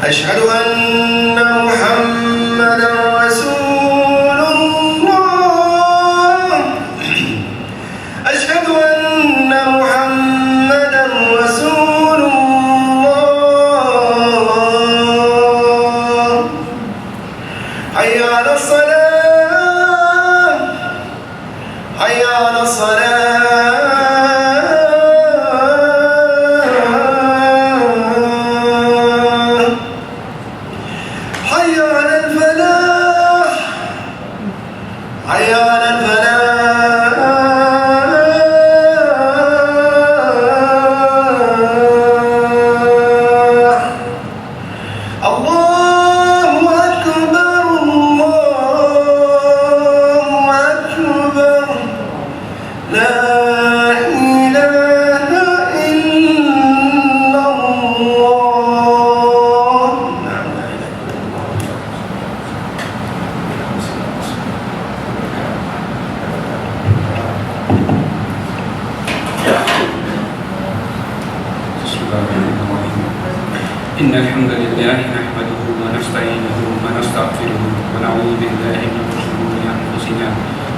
أشهد أن محمدا رسول الله أشهد أن محمدا رسول الله حي على الصلاة حي على الصلاة إن الحمد لله نحمده ونستعينه ونستغفره ونعوذ بالله من شرور أنفسنا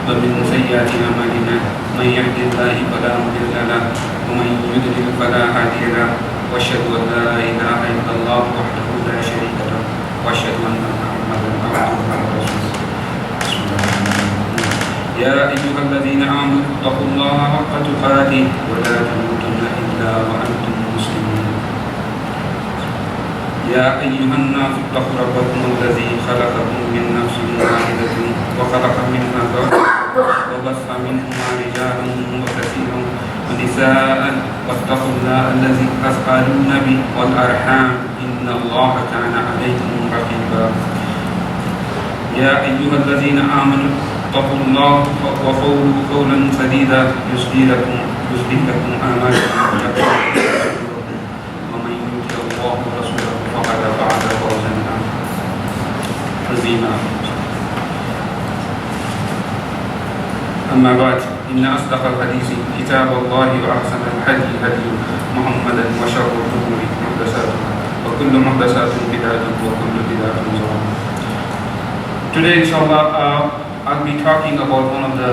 ومن سيئات أعمالنا من يهد الله فلا مضل له ومن يضلل فلا هادي له وأشهد أن لا إله إلا الله وحده لا شريك له وأشهد أن محمدا عبده ورسوله يا أيها الذين آمنوا اتقوا الله حق تقاته ولا تموتن إلا وأنتم مسلمون يا أيها الناس اتقوا ربكم الذي خلقكم من نفس واحدة وخلق منها زوجها وبث منهما رجالا كثيرا ونساء واتقوا الله الذي تسألون به والأرحام إن الله كان عليكم رقيبا يا أيها الذين آمنوا اتقوا الله وقولوا قولا سديدا يصلح لكم أعمالكم ومن يطع الله ورسوله فقد فاز فوزا عظيما أما بعد إن أصدق الحديث كتاب الله وأحسن الهدي هدي محمد وشر الأمور محدثاتها وكل محدثات بدعة وكل بدعة ضلالة. Today, inshallah, I'll be talking about one of the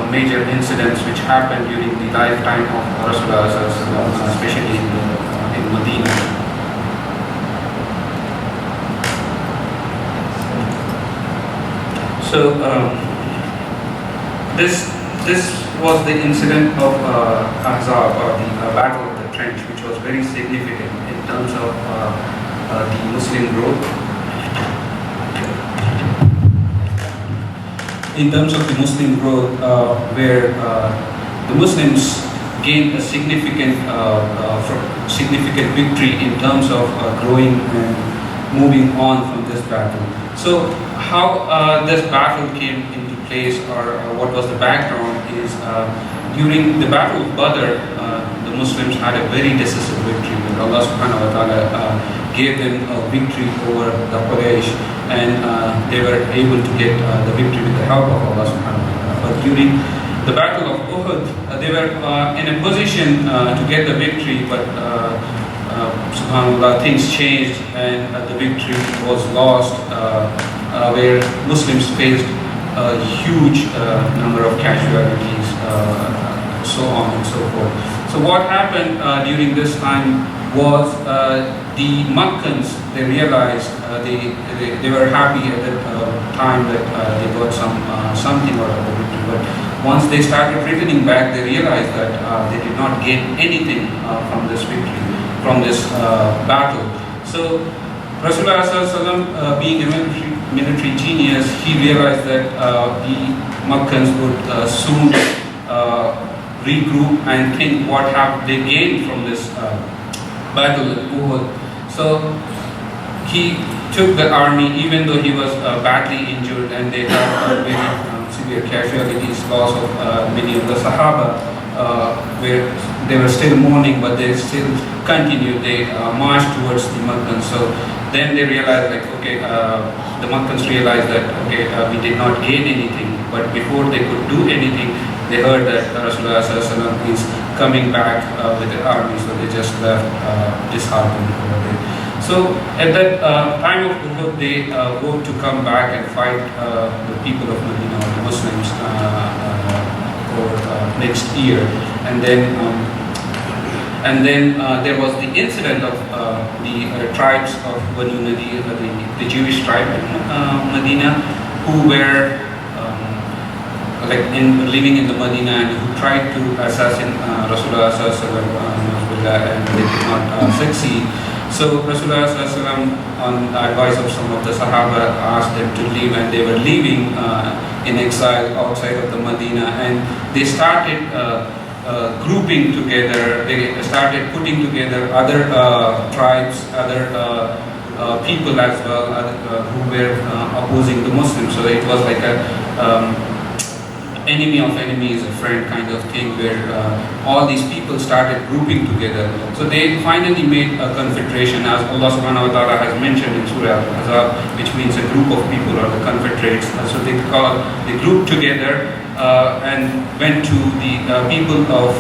major incidents which happened during the lifetime of Rasulullah, especially in Medina. So this was the incident of Ahzab, or the Battle of the Trench, which was very significant in terms of the Muslim growth. In terms of the Muslim growth, where the Muslims gained a significant victory in terms of growing and moving on from this battle. So how this battle came into place, or what was the background, is during the Battle of Badr, the Muslims had a very decisive victory, where Allah subhanahu wa ta'ala gave them a victory over the Quraysh, and they were able to get the victory with the help of Allah subhanahu wa ta'ala. But during the Battle of Uhud, they were in a position to get the victory, but subhanAllah, things changed, and the victory was lost, where Muslims faced a huge number of casualties, so on and so forth. So what happened during this time was the Makkans, they realized, they were happy at that time that they got something out of the victory, but once they started returning back, they realized that they did not get anything from this victory, from this battle. So Rasulullah ﷺ, being a military genius, he realized that the Makkans would soon regroup and think what have they gained from this battle at Uhud. So he took the army, even though he was badly injured and they had very severe casualties, loss of many of the Sahaba, where they were still mourning, but they still continued. They marched towards the Makkans. So then they realized, like, okay, the Makkans realized that, okay, we did not gain anything, but before they could do anything, they heard that Rasulullah is coming back with the army, so they just left disheartened over there. So at that time of Uhud, they vote to come back and fight the people of Medina, or the Muslims, for next year. And then there was the incident of the tribes of Banu Nadir, the Jewish tribe in Medina, who were living in the Medina, and who tried to assassinate Rasulullah and they did not succeed. So Rasulullah on the advice of some of the Sahaba asked them to leave, and they were leaving in exile outside of the Medina, and they started grouping together. They started putting together other tribes, other people as well, who were opposing the Muslims. So it was like a enemy of enemy is a friend kind of thing, where all these people started grouping together. So they finally made a confederation, as Allah subhanahu wa ta'ala has mentioned in Surah Al-Ahzab, which means a group of people, or the confederates. So they grouped together and went to the people of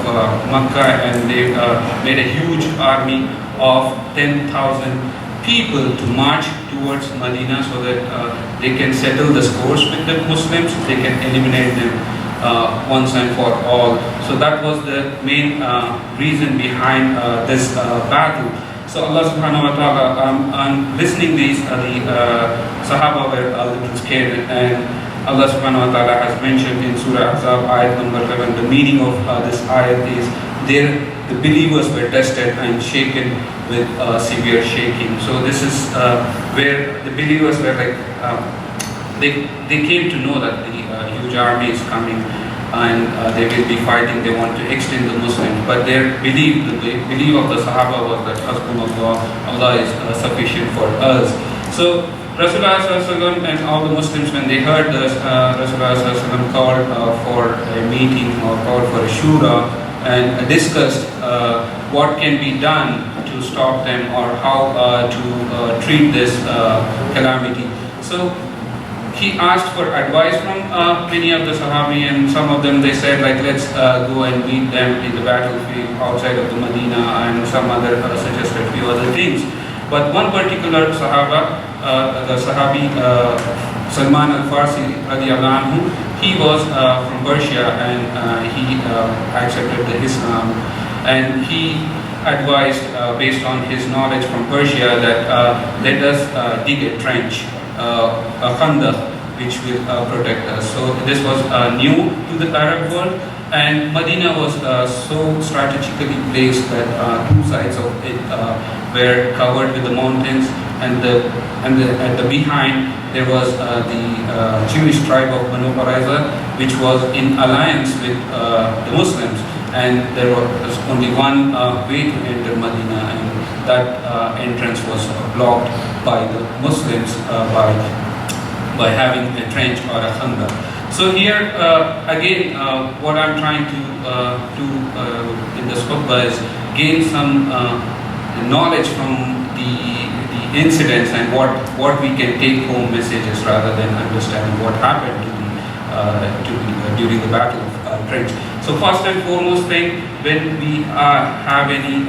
Makkah, and they made a huge army of 10,000 people to march towards Medina, so that they can settle the scores with the Muslims, they can eliminate them once and for all. So that was the main reason behind this battle. So Allah subhanahu wa ta'ala, on listening these, the Sahaba were a little scared, and Allah subhanahu wa ta'ala has mentioned in Surah Ahzab, ayat number 11, the meaning of this ayat is, the believers were tested and shaken with severe shaking. So this is where the believers were like, they came to know that the huge army is coming, and they will be fighting. They want to extend the Muslims, but their belief, the belief of the Sahaba was that Allah is sufficient for us. So Rasulullah and all the Muslims, when they heard this, Rasulullah called for a meeting, or called for a shura, and discussed what can be done to stop them, or how to treat this calamity. So he asked for advice from many of the Sahabi, and some of them, they said, like, let's go and meet them in the battlefield outside of the Medina, and some other suggested a few other things. But one particular Sahaba, the Sahabi Salman al-Farsi radiallahu anhu, he was from Persia, and he accepted the Islam, and he advised, based on his knowledge from Persia, that let us dig a trench, a khandaq, which will protect us. So this was new to the Arab world, and Medina was so strategically placed that two sides of it were covered with the mountains, and at the behind there was the Jewish tribe of Banu Qurayza, which was in alliance with the Muslims, and there was only one way to enter Medina, and that entrance was blocked by the Muslims by having a trench or a khandaq. So here again, what I'm trying to do in this khutbah is gain some knowledge from the incidents, and what we can take home messages, rather than understanding what happened during the battle of trench. So first and foremost thing, when we have any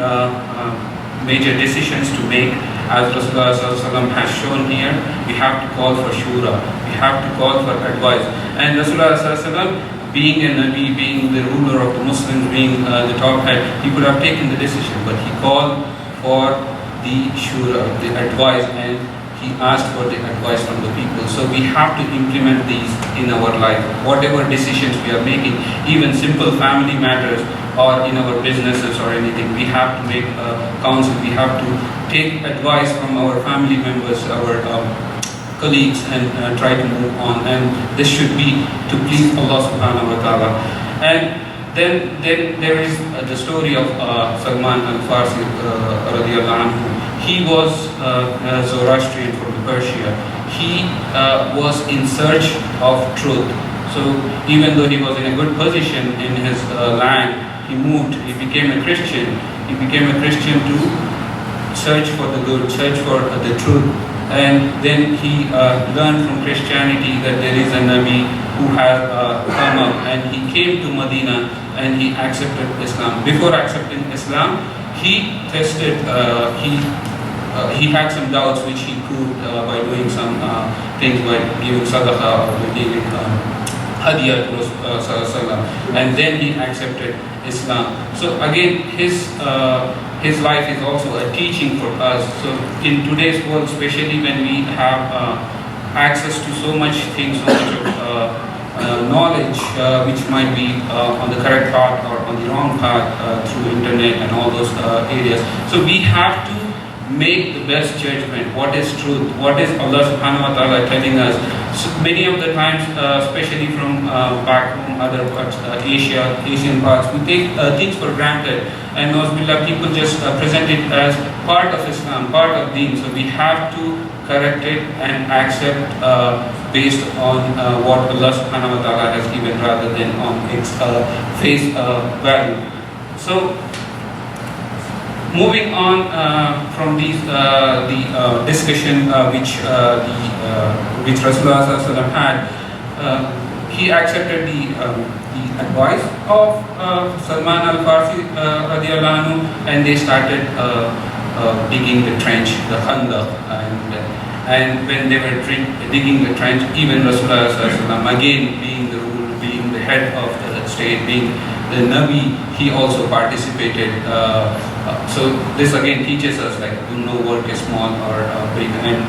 major decisions to make, as Rasulullah has shown here, we have to call for shura, we have to call for advice. And Rasulullah, being a Nabi, being the ruler of the Muslims, being the top head, he could have taken the decision, but he called for the shura, the advice, and he asked for the advice from the people. So we have to implement these in our life. Whatever decisions we are making, even simple family matters, or in our businesses or anything, we have to make counsel, we have to take advice from our family members, our colleagues, and try to move on. And this should be to please Allah subhanahu wa ta'ala. And then there is the story of Salman al-Farsi radiallahu anhu. He was Zoroastrian from Persia. He was in search of truth. So even though he was in a good position in his land, he moved, he became a Christian. He became a Christian to search for the good, search for the truth. And then he learned from Christianity that there is a Nabi who has come up, and he came to Medina and he accepted Islam. Before accepting Islam, he tested, he he had some doubts which he proved by doing some things, by giving sadaqah or by giving hadiyah to Rasulullah, and then he accepted Islam. So again, his life is also a teaching for us. So in today's world, especially when we have access to so much things, so much of knowledge which might be on the correct path or on the wrong path through internet and all those areas. So we have to make the best judgment. What is truth? What is Allah subhanahu wa ta'ala telling us? So many of the times, especially from back home, other parts, Asian parts, we take things for granted, and Nauzubillah, people just present it as part of Islam, part of Deen. So we have to correct it and accept based on what Allah subhanahu wa ta'ala has given, rather than on its face value. So moving on from these, the discussion which Rasulullah sallallahu alaihi wasallam had, he accepted the advice of Salman al-Farsi radiallahu anhu, and they started digging the trench, the Khandaq, and when they were digging the trench, even Rasulullah sallallahu alaihi wasallam, again being the rule, being the head of the state, being the Nabi, he also participated. So this again teaches us, like, no work is small or big, and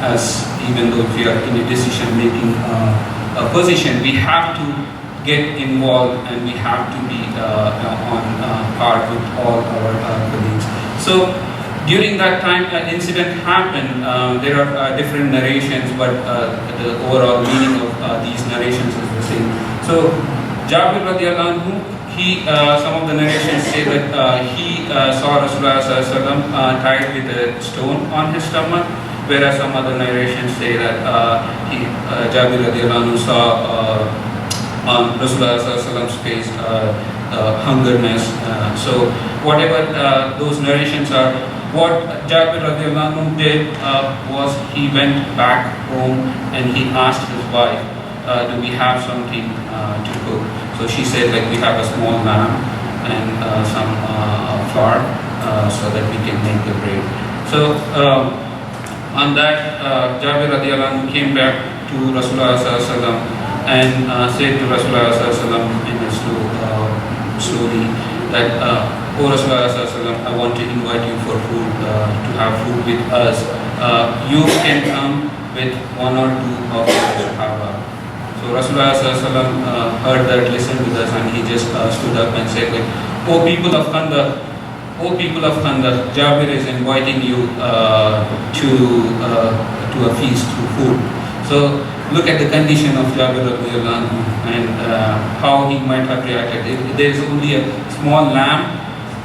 as even though we are in a decision-making position, we have to get involved and we have to be on par with all our colleagues. So during that time, an incident happened. There are different narrations, but the overall meaning of these narrations is the same. So Jabir radiallahu anhu, some of the narrations say that he saw Rasulullah sallallahu alaihi wasallam tied with a stone on his stomach, whereas some other narrations say that Jabir radiallahu anhu saw on Rasulullah sallallahu alaihi wasallam's face hungerness. So whatever those narrations are, what Jabir radiallahu anhu did was he went back home and he asked his wife, do we have something to cook? So she said, like, we have a small lamb and some flour so that we can make the bread. So on that, Jabir radiallahu anhu came back to Rasulullah sallallahu alaihi wasallam and said to Rasulullah sallallahu alaihi wasallam in a slowly that, oh Rasulullah sallallahu alaihi wasallam, I want to invite you for food, to have food with us. You can come with one or two of the Sahaba. So Rasulullah sallallahu alaihi wasallam heard that, listened to us, and he just stood up and said, like, oh people of Khandaq, Jabir is inviting you to a feast, to food. So look at the condition of Jabir radiallahu anhu and how he might have reacted. If there is only a small lamb,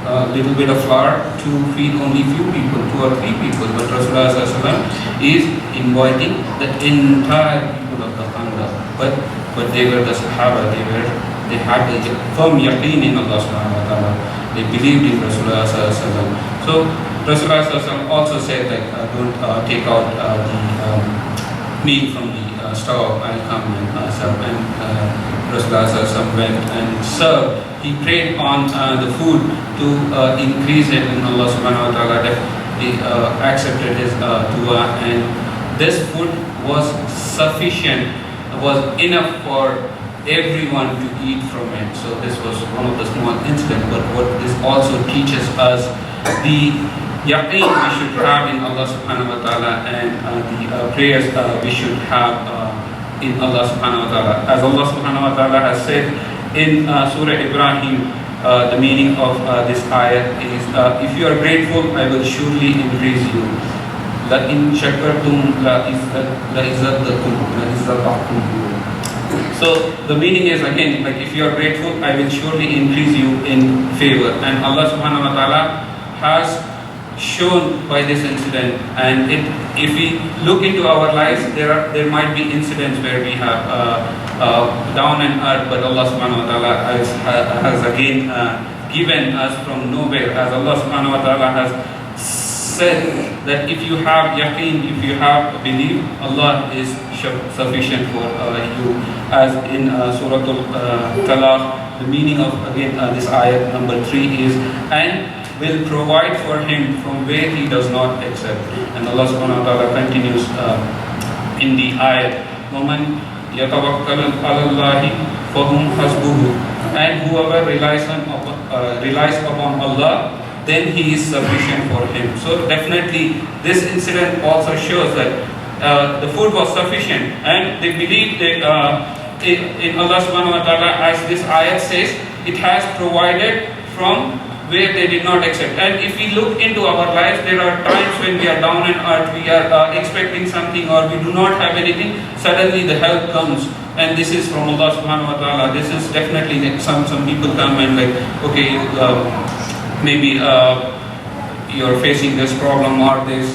a little bit of flour to feed only few people, 2 or 3 people, but Rasulullah sallallahu alaihi wasallam is inviting the entire people of the Khandaq. But they were the Sahaba, they had a firm yaqeen in Allah subhanahu wa ta'ala. They believed in Rasulullah sallallahu alaihi wasallam. So Rasulullah sallallahu alaihi wasallam also said, like, don't take out the meat from the stove, I'll come and serve. And Rasulullah sallallahu alaihi wasallam went and served. He prayed on the food to increase it in Allah subhanahu wa ta'ala, that he accepted his dua, and this food was sufficient, was enough for everyone to eat from it. So this was one of the small incidents, but what this also teaches us, the yaqeen we should have in Allah subhanahu wa ta'ala, and the prayers we should have in Allah subhanahu wa ta'ala. As Allah subhanahu wa ta'ala has said in Surah Ibrahim, the meaning of this ayah is, if you are grateful, I will surely increase you. لَإِن شَكَرْتُمْ لَإِزَّدَّكُمْ. So the meaning is, again, like, if you are grateful, I will surely increase you in favor. And Allah subhanahu wa ta'ala has shown by this incident, and if we look into our lives, there might be incidents where we have down and earth, but Allah subhanahu wa ta'ala has again given us from nowhere, as Allah subhanahu wa ta'ala has said that if you have yaqeen, if you have belief, Allah is sufficient for you. As in Surah Al-Talaq, the meaning of, again, this ayat number 3 is, and will provide for him from where he does not accept. And Allah subhanahu wa ta'ala continues in the ayat, وَمَنْ يَتَوَكَّلْ عَلَى اللَّهِ فَهُمْ حَسْبُهُ. And whoever relies upon Allah, then he is sufficient for him. So definitely this incident also shows that the food was sufficient, and they believed that in Allah subhanahu wa ta'ala, as this ayat says, it has provided from where they did not accept. And if we look into our lives, there are times when we are down and out, we are expecting something or we do not have anything, suddenly the help comes. And this is from Allah subhanahu wa ta'ala. This is definitely like some people come and like, okay, maybe you're facing this problem or this,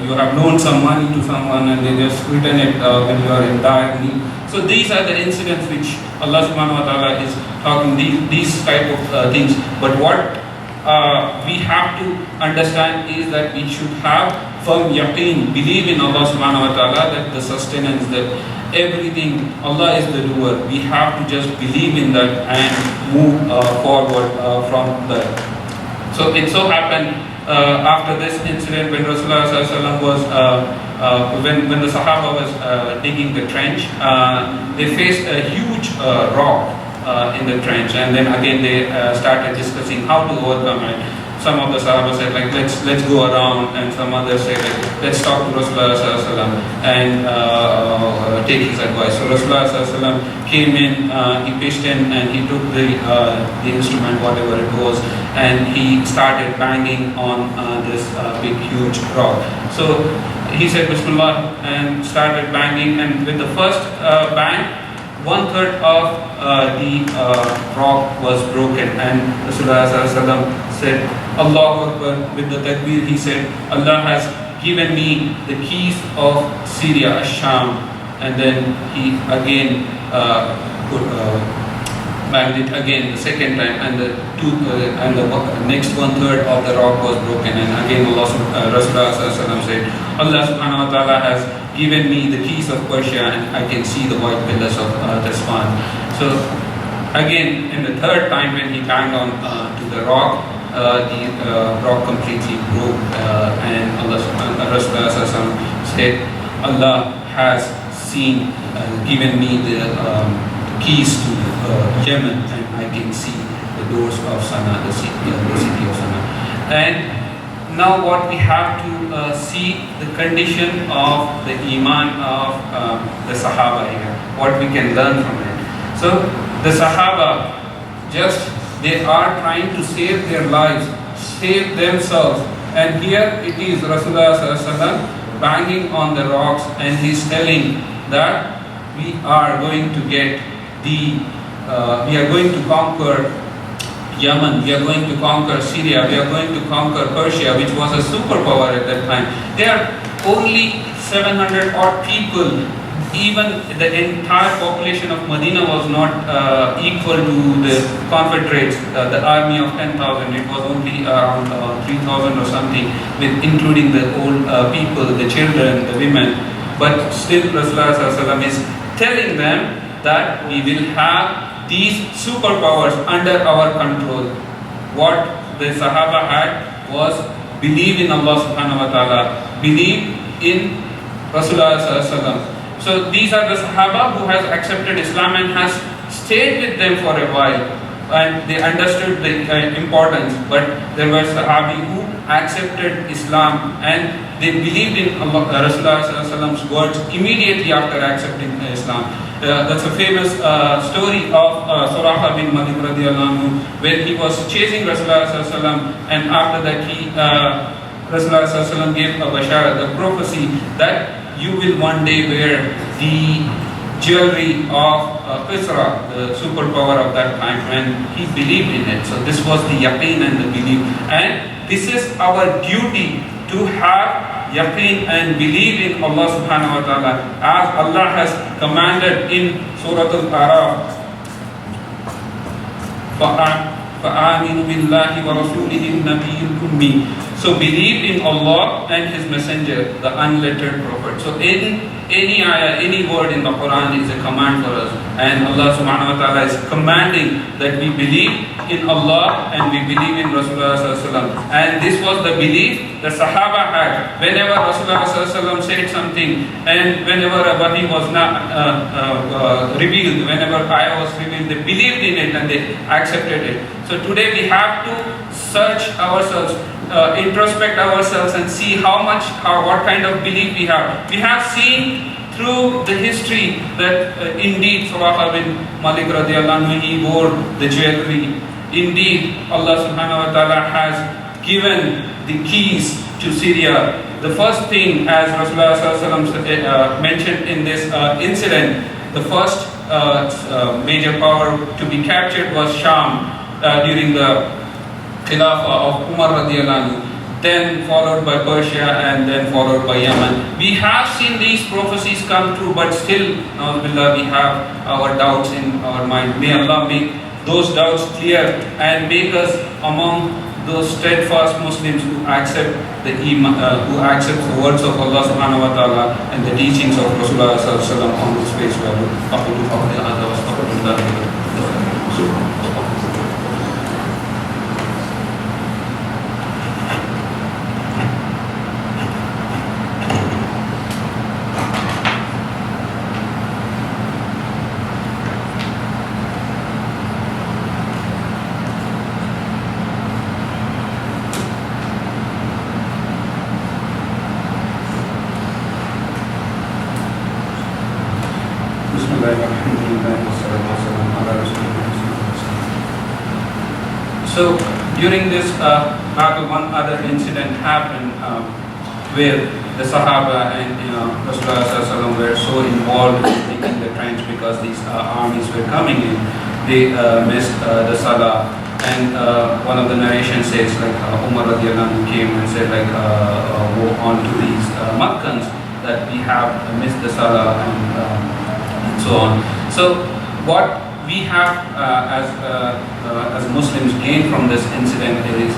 you have loaned some money to someone and they just return it when you are in dire need. So these are the incidents which Allah subhanahu wa ta'ala is talking, these type of things. But what we have to understand is that we should have firm yaqeen, believe in Allah subhanahu wa ta'ala, that the sustenance, that everything, Allah is the doer. We have to just believe in that and move forward from that. So it so happened after this incident, when Rasulullah was when the Sahaba was digging the trench, they faced a huge rock in the trench, and then again they started discussing how to overcome it. Some of the Sahaba said like let's go around, and some others said like let's talk to Rasulullah and take his advice. So Rasulullah came in, he pitched in, and he took the instrument, whatever it was, and he started banging on this big huge rock. So he said Bismillah and started banging, and with the first bang, 1/3 of the rock was broken, and Rasulullah said Allahu Akbar. With the takbir he said, Allah has given me the keys of Syria, Asham. And then he again banged it again the second time, and the next 1/3 of the rock was broken, and again Rasulullah said, Allah subhanahu wa ta'ala has given me the keys of Persia, and I can see the white pillars of Tasman. So again, in the third time when he banged on to the rock completely broke, and Rasulullah said, Allah has given me the keys to Yemen, and I can see the doors of Sana'a, the city of Sana'a. And now what we have to see the condition of the iman of the Sahaba here, what we can learn from it. So the Sahaba, they are trying to save their lives, save themselves, and here it is Rasulullah banging on the rocks, and he's telling that we are going to conquer Yemen, we are going to conquer Syria, we are going to conquer Persia, which was a superpower at that time. There are only 700 odd people. Even the entire population of Medina was not equal to the Confederates, the army of 10,000. It was only around 3,000 or something, including the old people, the children, the women. But still Rasulullah is telling them that we will have these superpowers under our control. What the Sahaba had was believe in Allah subhanahu wa ta'ala, believe in Rasulullah. So these are the Sahaba who has accepted Islam and has stayed with them for a while, and they understood the importance. But there were Sahabi who accepted Islam and they believed in Rasulullah's words immediately after accepting Islam. That's a famous story of Suraha bin Malik radiallahu anhu, when he was chasing Rasulullah, and after that Rasulullah gave a bashara, the prophecy, that you will one day wear the jewelry of Kisra, the superpower of that time, and he believed in it. So this was the yaqeen and the belief, and this is our duty to have yaqeen and believe in Allah subhanahu wa ta'ala, as Allah has commanded in Surah Al-Araf, فَآمِنُوا بِاللَّهِ وَرَسُولِهِ النَّبِيِّ الْأُمِّيِّ. So believe in Allah and His Messenger, the unlettered Prophet. So in any ayah, any word in the Quran is a command for us, and Allah subhanahu wa ta'ala is commanding that we believe in Allah and we believe in Rasulullah sallallahu alaihi wasallam. And this was the belief the Sahaba had. Whenever Rasulullah sallallahu alaihi wasallam said something, and whenever a wahi was not revealed, whenever ayah was revealed, they believed in it and they accepted it. So today we have to search ourselves, introspect ourselves and see what kind of belief we have. We have seen through the history that indeed Surah bin Malik radiallahu anhu, he wore the jewelry. Indeed, Allah subhanahu wa ta'ala has given the keys to Syria. The first thing, as Rasulullah sallallahu alaihi wasallam mentioned in this incident, the first major power to be captured was Sham during the Khilafah of Umar radiallahu anhu, then followed by Persia and then followed by Yemen. We have seen these prophecies come true, but still, na'udzubillah, we have our doubts in our mind. May Allah make those doubts clear and make us among those steadfast Muslims who accept the iman, who accept the words of Allah subhanahu wa ta'ala and the teachings of Rasulullah sallallahu alaihi wasallam on this face value. So during this battle, one other incident happened where the Sahaba and Rasulullah sallallahu alaihi wasallam were so involved in taking the trench because these armies were coming in. They missed the Salah, and one of the narrations says like Umar radiallahu anhu came and said like woe on to these Makkans that we have missed the Salah and so on. So what we have as Muslims gained from this incident is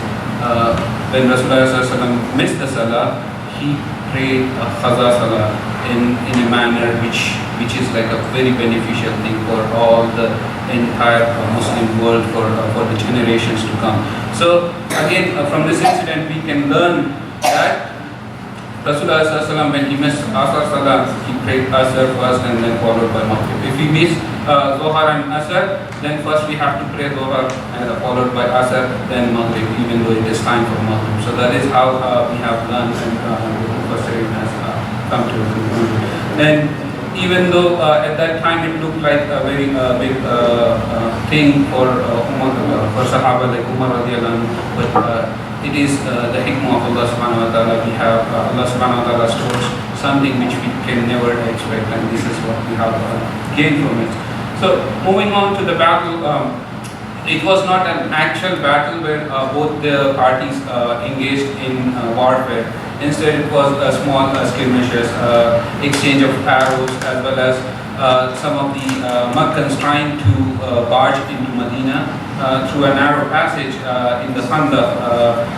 when Rasulullah sallallahu alaihi wasallam missed the Salah, he prayed a Qaza Salah in a manner which is like a very beneficial thing for all the entire Muslim world, for the generations to come. So again, from this incident we can learn that Rasulullah sallallahu alaihi wasallam, when he missed Asr Salah, he prayed Asr first and then followed by Maghrib. If he missed Zohar and Asr, then first we have to pray Zohar and followed by Asr, then Maghrib, even though it is time for Maghrib. So that is how we have learned and the Mufassirin has come to a conclusion. And even though at that time it looked like a very big thing for for Sahaba like Umar radiallahu anhu, but it is the hikmah of Allah subhanahu wa ta'ala. We have Allah subhanahu wa ta'ala stores something which we can never expect, and this is what we have gained from it. So moving on to the battle, it was not an actual battle where both the parties engaged in warfare. Instead, it was a small skirmishes, exchange of arrows, as well as some of the Makkans trying to barge into Medina through a narrow passage in the Khandaq.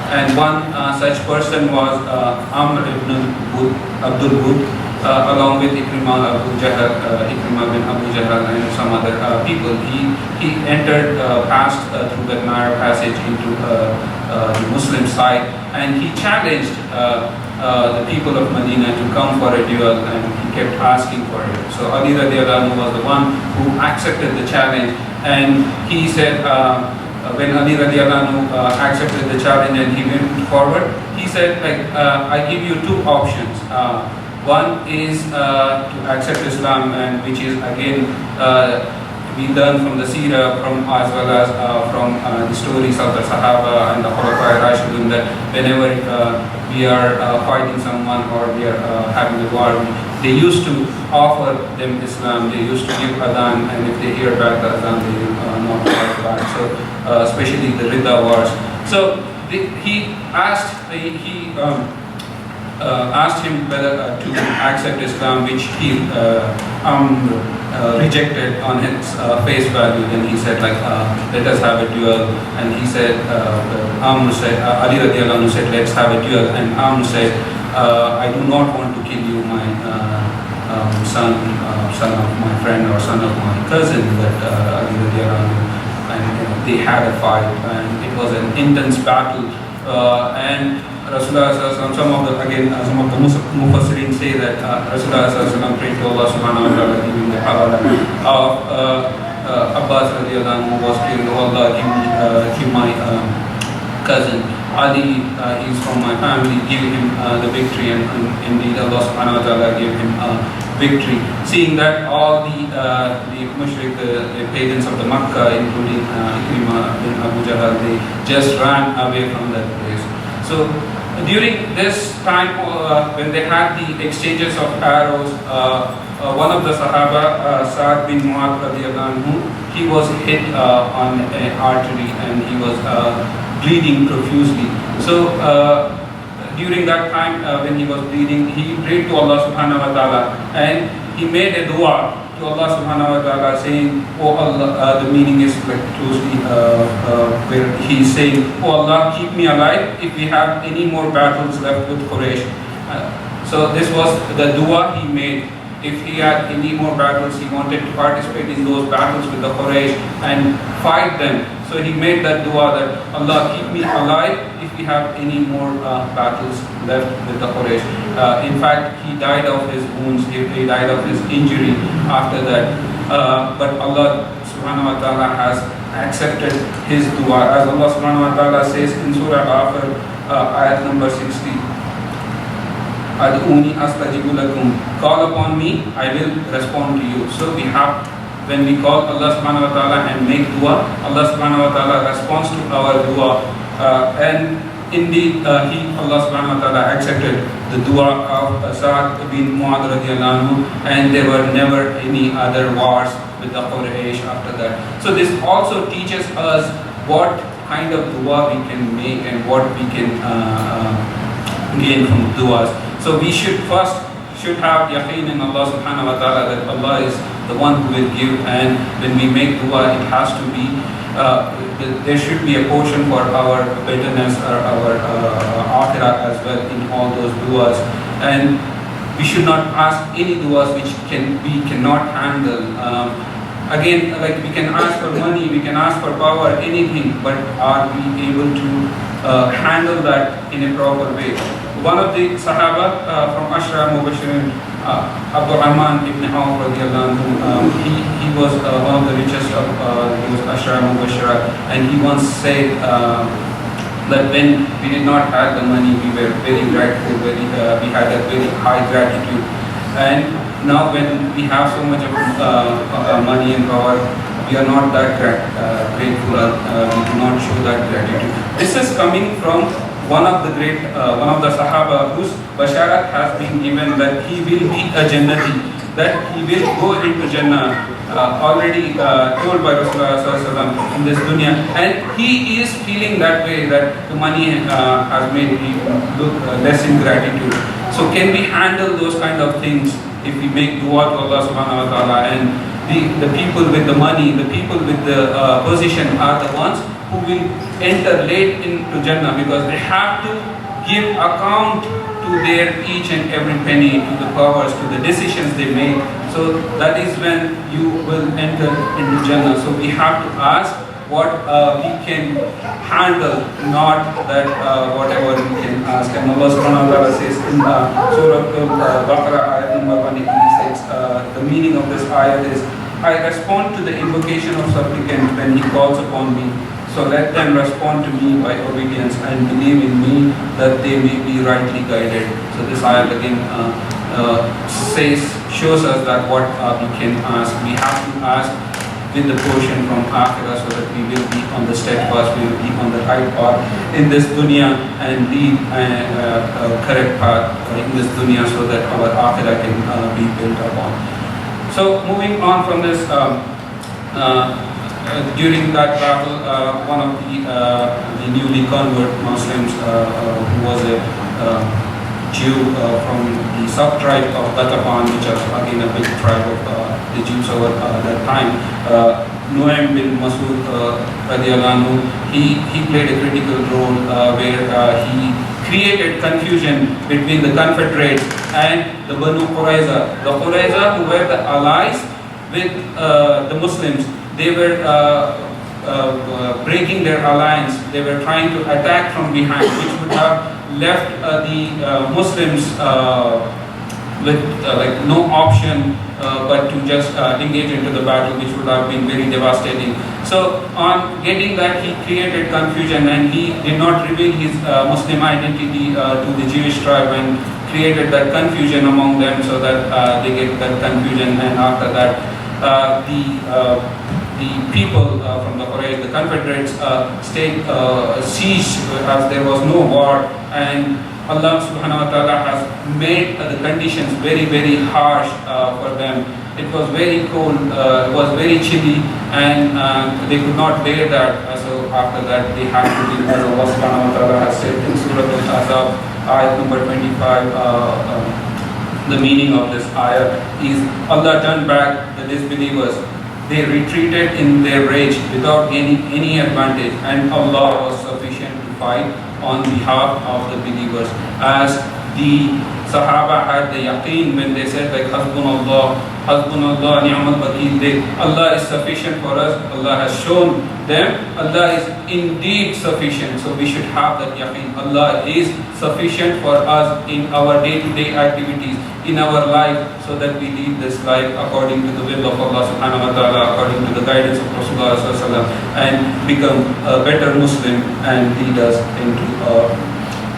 And one such person was Amr ibn Abdul Bud, along with Ikrimah bin Abu Jahl and some other people. He entered passed through the narrow passage into the Muslim side, and he challenged the people of Medina to come for a duel, and he kept asking for it. So Ali radiallahu anhu was the one who accepted the challenge, and he said, when Ali radiallahu anhu accepted the challenge and he went forward, he said, like, I give you two options. One is to accept Islam, and which is again we learn from the Seerah, as well as from the stories of the Sahaba and the Khulafa Rashidun, that whenever we are fighting someone or we are having a war, they used to offer them Islam, they used to give adhan, and if they hear back the adhan, they will not fight back. So especially the Ridda wars. So he asked asked him whether to accept Islam, which he rejected on his face value. Then he said, like, let us have a duel. And he said, Amr said, Ali radiallahu anhu said, let's have a duel. And Amr said, I do not want to kill you, my son of my friend or son of my cousin, but Ali radiallahu anhu. and they had a fight, and it was an intense battle. And Rasulullah sallallahu alaihi wasallam, some of the Mufassirin say that Rasulullah sallallahu alaihi wasallam prayed to Allah subhanahu wa ta'ala, giving the hawala of Abbas radiallahu anhu was killed. Oh Allah, give my cousin Ali, he's from my family, give him the victory, and indeed Allah subhanahu wa ta'ala gave him victory. Seeing that all the mushrik, the pagans of the Makkah, including Ikrimah bin Abu Jahl, they just ran away from that place. So during this time, when they had the exchanges of arrows, one of the Sahaba, Sa'd bin Mu'adh radiallahu anhu, he was hit on an artery and he was bleeding profusely. So during that time, when he was bleeding, he prayed to Allah subhanahu wa ta'ala, and he made a dua to Allah subhanahu wa ta'ala saying, "Oh Allah," the meaning is like closely where he is saying, "Oh Allah, keep me alive if we have any more battles left with Quraysh." So this was the dua he made. If he had any more battles, he wanted to participate in those battles with the Quraysh and fight them. So he made that dua that, "Allah, keep me alive if we have any more battles left with the Quraysh." In fact, he died of his wounds, he died of his injury after that. But Allah subhanahu wa ta'ala has accepted his dua. As Allah subhanahu wa ta'ala says in Surah Ghafir, ayat number 60, "Ad'uni astajibu lakum." Call upon me, I will respond to you. So we have, when we call Allah subhanahu wa ta'ala and make dua, Allah subhanahu wa ta'ala responds to our dua. And indeed, Allah subhanahu wa ta'ala accepted the dua of Sa'd bin Mu'adh radiallahu anhu, and there were never any other wars with the Quraysh after that. So this also teaches us what kind of dua we can make and what we can gain from duas. So we should have yaqeen in Allah subhanahu wa ta'ala that Allah is the one who will give, and when we make dua, it has to be there should be a portion for our betterness or our akhirah as well in all those duas. And we should not ask any duas which we cannot handle. Again, like we can ask for money, we can ask for power, anything, but are we able to handle that in a proper way? One of the Sahaba from Ashra Mubashirin, Abdul Rahman ibn Auf radiallahu anhu, he was one of the richest of those Ashra Mubashira, and he once said that when we did not have the money, we were very grateful, we had a very high gratitude. And now when we have so much of money and power, we are not that grateful, we do not show that gratitude. This is coming from one of the Sahaba whose basharat has been given that he will be a Jannati, that he will go into Jannah, already told by Rasulullah sallallahu alaihi wasallam in this dunya, and he is feeling that way, that the money has made him look less in gratitude. So can we handle those kind of things if we make dua to Allah subhanahu wa ta'ala, and the people with the money, the people with the position are the ones who will enter late into Jannah, because they have to give account to their each and every penny, to the powers, to the decisions they make. So that is when you will enter into Jannah. So we have to ask what we can handle, not that whatever we can ask. And Allah subhanahu wa ta'ala says in Surah Al-Baqarah, ayat number 186, the meaning of this ayat is, "I respond to the invocation of supplicant when he calls upon me. So let them respond to me by obedience and believe in me that they may be rightly guided." So this ayat again shows us that what we can ask. We have to ask with the portion from akhirah, so that we will be on the steadfast, we will be on the right path in this dunya and lead a correct path in this dunya, so that our akhirah can be built upon. So moving on from this, during that battle, one of the newly convert Muslims, who was a Jew from the sub-tribe of Ghatafan, which is again a big tribe of the Jews over that time, Nu'aym bin Masud radiallahu anhu, he played a critical role where he created confusion between the Confederates and the Banu Qurayza. The Qurayza, who were the allies with the Muslims, they were breaking their alliance. They were trying to attack from behind, which would have left the Muslims with like no option but to just engage into the battle, which would have been very devastating. So on getting that, he created confusion, and he did not reveal his Muslim identity to the Jewish tribe, and created that confusion among them, so that they get that confusion. And after that, the people from the Quraysh, the Confederates, stayed siege as there was no war, and Allah subhanahu wa ta'ala has made the conditions very, very harsh for them. It was very cold, it was very chilly, and they could not bear that. So after that, they had to leave, as Allah subhanahu wa ta'ala has said in Surah Al-Ahzab, ayat number 25. The meaning of this ayah is Allah turned back the disbelievers. They retreated in their rage without gaining any advantage, and Allah was sufficient to fight on behalf of the believers. As the Sahaba had the yaqeen when they said like Hasbunallah, ni'mal wakeel, Allah is sufficient for us. Allah has shown them Allah is indeed sufficient. So we should have that yaqeen. Allah is sufficient for us in our day-to-day activities, in our life, so that we lead this life according to the will of Allah subhanahu wa ta'ala, according to the guidance of Rasulullah sallallahu alaihi wasallam, and become a better Muslim and lead us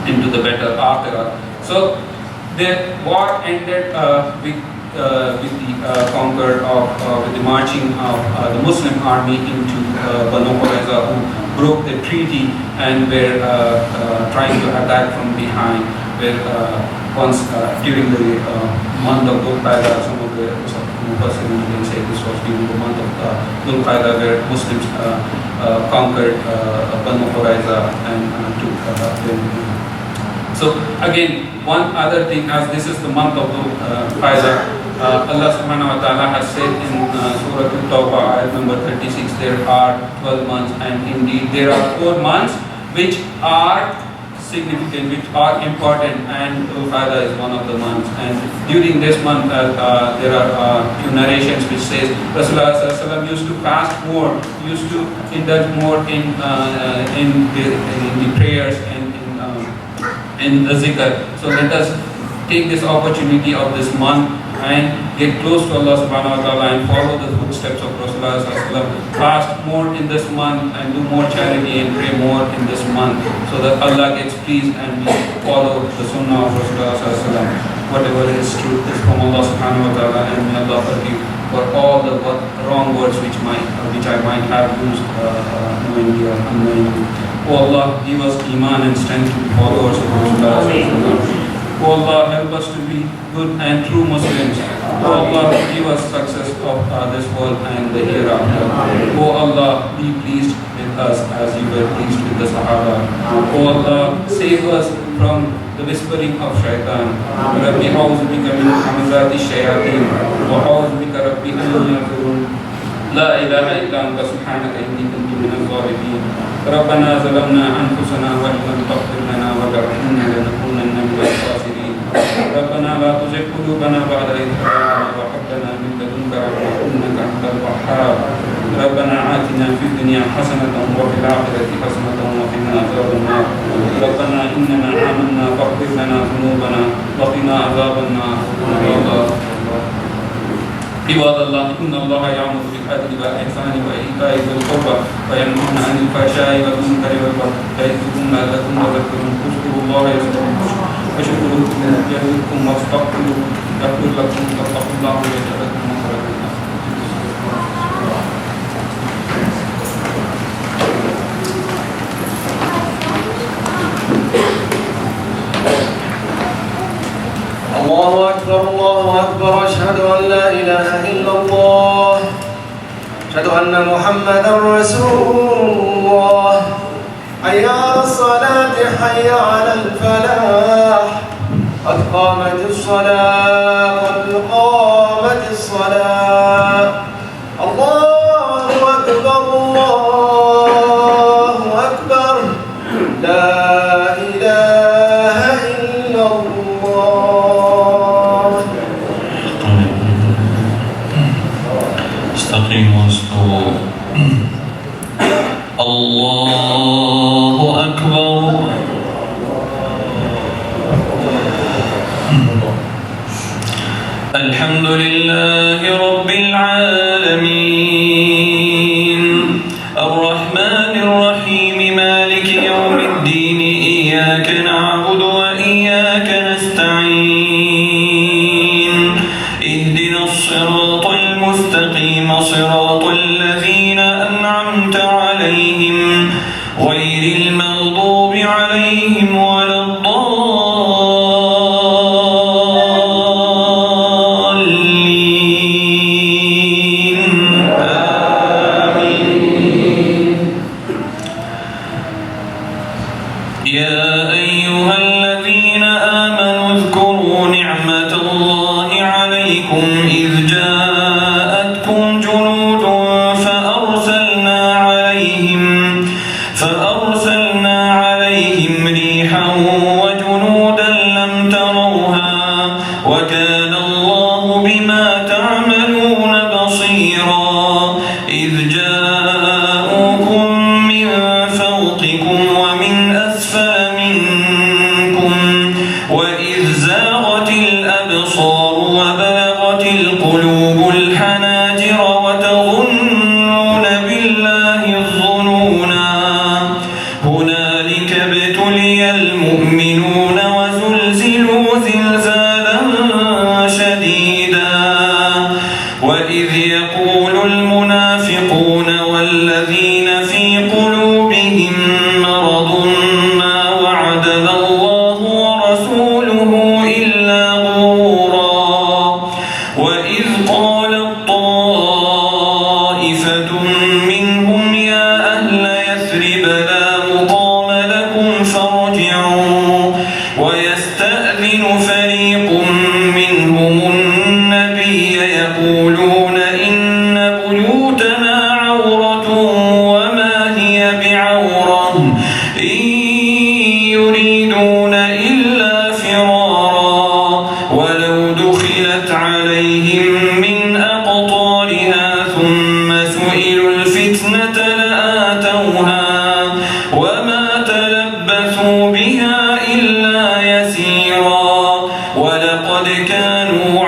into the better akhirah. So the war ended with the marching of the Muslim army into Banu Qurayza, who broke the treaty and were trying to attack from behind. Where once during the month of Dhul Qa'dah, some of the Mufassirin say this was during the month of Dhul Qa'dah, where Muslims conquered Banu Qurayza and took them. So again, one other thing, as this is the month of Dhul Qa'dah, Allah subhanahu wa ta'ala has said in Surah At-Tawbah, ayat number 36, there are 12 months, and indeed there are 4 months which are significant, which are important, and Dhul Qa'dah is one of the months. And during this month, there are few narrations which says Rasulullah sallallahu alaihi wasallam used to fast more, used to indulge more in the prayers and in the zikr. So let us take this opportunity of this month and get close to Allah subhanahu wa ta'ala and follow the footsteps of Rasulullah sallallahu alaihi wasallam. Fast more in this month and do more charity and pray more in this month, so that Allah gets pleased and we follow the sunnah of Rasulullah sallallahu alaihi wasallam. Whatever is truth is from Allah subhanahu wa ta'ala, and may Allah forgive for all the wrong words which I might have used knowingly or unknowingly. O Allah, give us iman and strength to be followers of Rasulullah sallallahu alaihi wasallam. O Allah, help us to be good and true Muslims. O Allah, give us success of this world and the hereafter. O Allah, be pleased with us as you were pleased with the Sahaba. O Allah, save us from the whispering of shaitan. Rabbi a'udhu bika min hamazati shayateen, wa a'udhu bika rabbi an yahdurun. La ilaha illa anta subhanaka inni kuntu minaz zalimin. ربنا ظلمنا أنفسنا وإن لم تغفر لنا وترحمنا لنكونن من الخاسرين. ربنا لا تزغ قلوبنا بعد إذ هديتنا وهب لنا من لدنك رحمة إنك أنت الوهاب. ربنا آتنا في الدنيا حسنة وفي الآخرة حسنة وقنا عذاب النار. ربنا إننا آمنا فاغفر لنا ذنوبنا وقنا عذاب النار. عباد الله إن الله يأمر بالعدل والإحسان وإيتاء ذي القربى وينهى عن الفحشاء والمنكر والبغي يعظكم لعلكم تذكرون. اذكروا الله يذكركم واشكروه يزدكم واستغفروه يغفر لكم واتقوا الله يجعل لكم مخرجا. الله أكبر الله أكبر أشهد أن لا إله إلا الله أشهد أن محمدا رسول الله حي على الصلاة حي على الفلاح قد قامت الصلاة قد قامت الصلاة الله أكبر الله أكبر لا إله إلا الله. استقيموا واستووا الحمد لله رب العالمين الرحمن الرحيم مالك يوم الدين إياك نعبد وإياك نستعين اهدنا الصراط المستقيم صراط الذين أنعمت عليهم غير المغضوب عليهم ولا الضالين آمين. يا أيها الذين آمنوا اذكروا نعمة الله عليكم إذ جاءتكم جنود فأرسلنا عليهم ريحا وجنودا لم تروها وكان الله بما تعملون بصيرا إذ جاءوكم من فوقكم ومن أسفل منكم وإذ زاغت الأبصار وبلغت القلوب الحناجر وتظنون بالله الظنونا هنالك ابتلي المؤمنون وزلزلوا زلزالا شديدا وإذ يقول المنافقون والذين في قلوبهم مرض ما وعدنا الله ورسوله إلا غرورا وإذ قالت طائفة منهم يا أهل يثرب لا مقام لكم فارجعوا ويستأذن فريق منهم النبي يقولون إن بيوتنا عورة وما هي بعورة إن يريدون إلا فرارا ولو دخلت عليهم من أقطارها ثم سئلوا الفتنة لآتوها وما تلبثوا بها إلا يسيرا ولقد كانوا